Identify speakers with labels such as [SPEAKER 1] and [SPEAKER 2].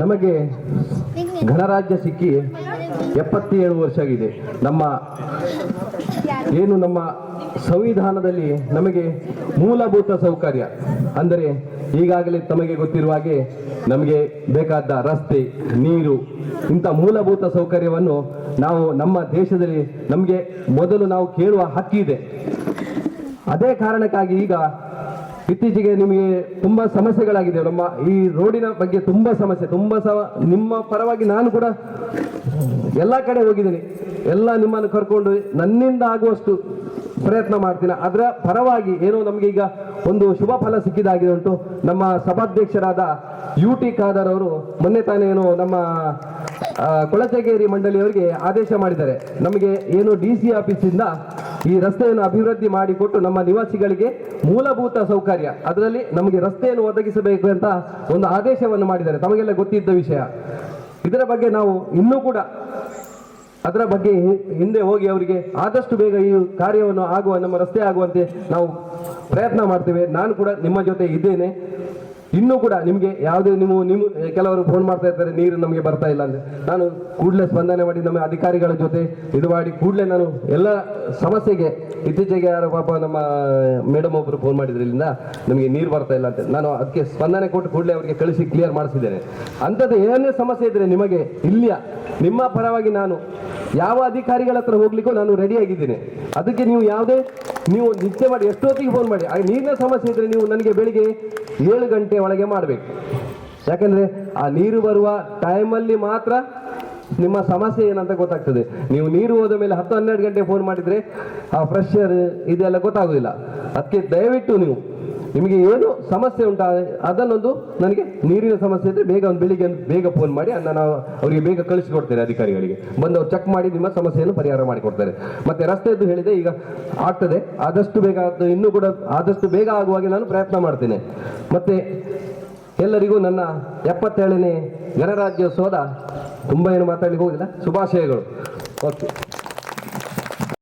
[SPEAKER 1] ನಮಗೆ ಗಣರಾಜ್ಯ ಸಿಕ್ಕಿ 77 ವರ್ಷ ಆಗಿದೆ. ನಮ್ಮ ಸಂವಿಧಾನದಲ್ಲಿ ನಮಗೆ ಮೂಲಭೂತ ಸೌಕರ್ಯ ಅಂದರೆ ಈಗಾಗಲೇ ತಮಗೆ ಗೊತ್ತಿರುವ ಹಾಗೆ ನಮಗೆ ಬೇಕಾದ ರಸ್ತೆ, ನೀರು, ಇಂಥ ಮೂಲಭೂತ ಸೌಕರ್ಯವನ್ನು ನಾವು ನಮ್ಮ ದೇಶದಲ್ಲಿ ನಮಗೆ ಮೊದಲು ನಾವು ಕೇಳುವ ಹಕ್ಕಿದೆ. ಅದೇ ಕಾರಣಕ್ಕಾಗಿ ಈಗ ಇತ್ತೀಚೆಗೆ ನಿಮಗೆ ತುಂಬಾ ಸಮಸ್ಯೆಗಳಾಗಿದೆ. ನಮ್ಮ ಈ ರೋಡಿನ ಬಗ್ಗೆ ತುಂಬಾ ಸಮಸ್ಯೆ, ನಿಮ್ಮ ಪರವಾಗಿ ನಾನು ಕೂಡ ಎಲ್ಲ ಕಡೆ ಹೋಗಿದ್ದೀನಿ. ಎಲ್ಲ ನಿಮ್ಮನ್ನು ಕರ್ಕೊಂಡು ನನ್ನಿಂದ ಆಗುವಷ್ಟು ಪ್ರಯತ್ನ ಮಾಡ್ತೀನಿ. ಅದರ ಪರವಾಗಿ ಏನೋ ನಮಗೆ ಈಗ ಒಂದು ಶುಭ ಫಲ ಸಿಕ್ಕಿದಾಗಿದೆ ಉಂಟು. ನಮ್ಮ ಸಭಾಧ್ಯಕ್ಷರಾದ UT ಖಾದರ್ ಅವರು ಮೊನ್ನೆ ತಾನೇ ಏನೋ ನಮ್ಮ ಕೊಳಚೇರಿ ಮಂಡಳಿಯವರಿಗೆ ಆದೇಶ ಮಾಡಿದ್ದಾರೆ. ನಮಗೆ ಏನು DC ಆಫೀಸಿಂದ ಈ ರಸ್ತೆಯನ್ನು ಅಭಿವೃದ್ಧಿ ಮಾಡಿಕೊಟ್ಟು ನಮ್ಮ ನಿವಾಸಿಗಳಿಗೆ ಮೂಲಭೂತ ಸೌಕರ್ಯ ಅದರಲ್ಲಿ ನಮಗೆ ರಸ್ತೆಯನ್ನು ಒದಗಿಸಬೇಕು ಅಂತ ಒಂದು ಆದೇಶವನ್ನು ಮಾಡಿದ್ದಾರೆ. ತಮಗೆಲ್ಲ ಗೊತ್ತಿದ್ದ ವಿಷಯ. ಇದರ ಬಗ್ಗೆ ನಾವು ಇನ್ನೂ ಕೂಡ ಅದರ ಬಗ್ಗೆ ಹಿಂದೆ ಹೋಗಿ ಅವರಿಗೆ ಆದಷ್ಟು ಬೇಗ ಈ ಕಾರ್ಯವನ್ನು ನಮ್ಮ ರಸ್ತೆ ಆಗುವಂತೆ ನಾವು ಪ್ರಯತ್ನ ಮಾಡ್ತೇವೆ. ನಾನು ಕೂಡ ನಿಮ್ಮ ಜೊತೆ ಇದ್ದೇನೆ. ಇನ್ನೂ ಕೂಡ ನಿಮಗೆ ಯಾವುದೇ ನಿಮ್ಮ ಕೆಲವರು ಫೋನ್ ಮಾಡ್ತಾ ಇರ್ತಾರೆ, ನೀರು ನಮಗೆ ಬರ್ತಾ ಇಲ್ಲ ಅಂದ್ರೆ ನಾನು ಕೂಡಲೇ ಸ್ಪಂದನೆ ಮಾಡಿ ನಮ್ಮ ಅಧಿಕಾರಿಗಳ ಜೊತೆ ಇದು ಮಾಡಿ ಕೂಡಲೇ ನಾನು ಎಲ್ಲ ಸಮಸ್ಯೆಗೆ ಇತ್ತೀಚೆಗೆ ಯಾರು ಪಾಪ ನಮ್ಮ ಮೇಡಮ್ ಒಬ್ಬರು ಫೋನ್ ಮಾಡಿದ್ರು, ಇಲ್ಲಿಂದ ನಮಗೆ ನೀರು ಬರ್ತಾ ಇಲ್ಲ ಅಂತ. ನಾನು ಅದಕ್ಕೆ ಸ್ಪಂದನೆ ಕೊಟ್ಟು ಕೂಡಲೇ ಅವರಿಗೆ ಕಳಿಸಿ ಕ್ಲಿಯರ್ ಮಾಡಿಸಿದ್ದೇನೆ. ಅಂಥದ್ದು ಏನೇ ಸಮಸ್ಯೆ ಇದ್ರೆ ನಿಮಗೆ ಇಲ್ಲಿಯ ನಿಮ್ಮ ಪರವಾಗಿ ನಾನು ಯಾವ ಅಧಿಕಾರಿಗಳ ಹತ್ರ ಹೋಗ್ಲಿಕ್ಕೂ ನಾನು ರೆಡಿಯಾಗಿದ್ದೀನಿ. ಅದಕ್ಕೆ ನೀವು ನಿತ್ಯ ಮಾಡಿ ಎಷ್ಟೊತ್ತಿಗೆ ಫೋನ್ ಮಾಡಿ. ನೀರಿನ ಸಮಸ್ಯೆ ಇದ್ರೆ ನೀವು ನನಗೆ ಬೆಳಿಗ್ಗೆ 7 ಗಂಟೆ ಒಳಗೆ ಮಾಡಬೇಕು. ಯಾಕಂದ್ರೆ ಆ ನೀರು ಬರುವ ಟೈಮಲ್ಲಿ ಮಾತ್ರ ನಿಮ್ಮ ಸಮಸ್ಯೆ ಏನಂತ ಗೊತ್ತಾಗ್ತದೆ. ನೀವು ನೀರು ಹೋದ ಮೇಲೆ 10-12 ಗಂಟೆ ಫೋನ್ ಮಾಡಿದ್ರೆ ಆ ಪ್ರೆಷರ್ ಇದೆಲ್ಲ ಗೊತ್ತಾಗೋದಿಲ್ಲ. ಅದಕ್ಕೆ ದಯವಿಟ್ಟು ನಿಮಗೆ ಏನು ಸಮಸ್ಯೆ ಉಂಟಾ ಅದನ್ನೊಂದು ನನಗೆ ನೀರಿನ ಸಮಸ್ಯೆ ಇದ್ರೆ ಬೆಳಿಗ್ಗೆ ಬೇಗ ಫೋನ್ ಮಾಡಿ ನಾನು ಅವರಿಗೆ ಬೇಗ ಕಳಿಸಿಕೊಡ್ತೇನೆ. ಅಧಿಕಾರಿಗಳಿಗೆ ಬಂದು ಅವ್ರು ಚೆಕ್ ಮಾಡಿ ನಿಮ್ಮ ಸಮಸ್ಯೆಯನ್ನು ಪರಿಹಾರ ಮಾಡಿಕೊಡ್ತಾರೆ. ಮತ್ತೆ ರಸ್ತೆಯದ್ದು ಹೇಳಿದೆ, ಈಗ ಆಗ್ತದೆ ಆದಷ್ಟು ಬೇಗ, ಇನ್ನೂ ಕೂಡ ಆದಷ್ಟು ಬೇಗ ಆಗುವಾಗೆ ನಾನು ಪ್ರಯತ್ನ ಮಾಡ್ತೇನೆ. ಮತ್ತೆ ಎಲ್ಲರಿಗೂ ನನ್ನ 77ನೇ ಗಣರಾಜ್ಯೋತ್ಸವದ ತುಂಬ ಏನು ಮಾತಾಡ್ಲಿಕ್ಕೆ ಹೋಗಿಲ್ಲ, ಶುಭಾಶಯಗಳು. ಓಕೆ.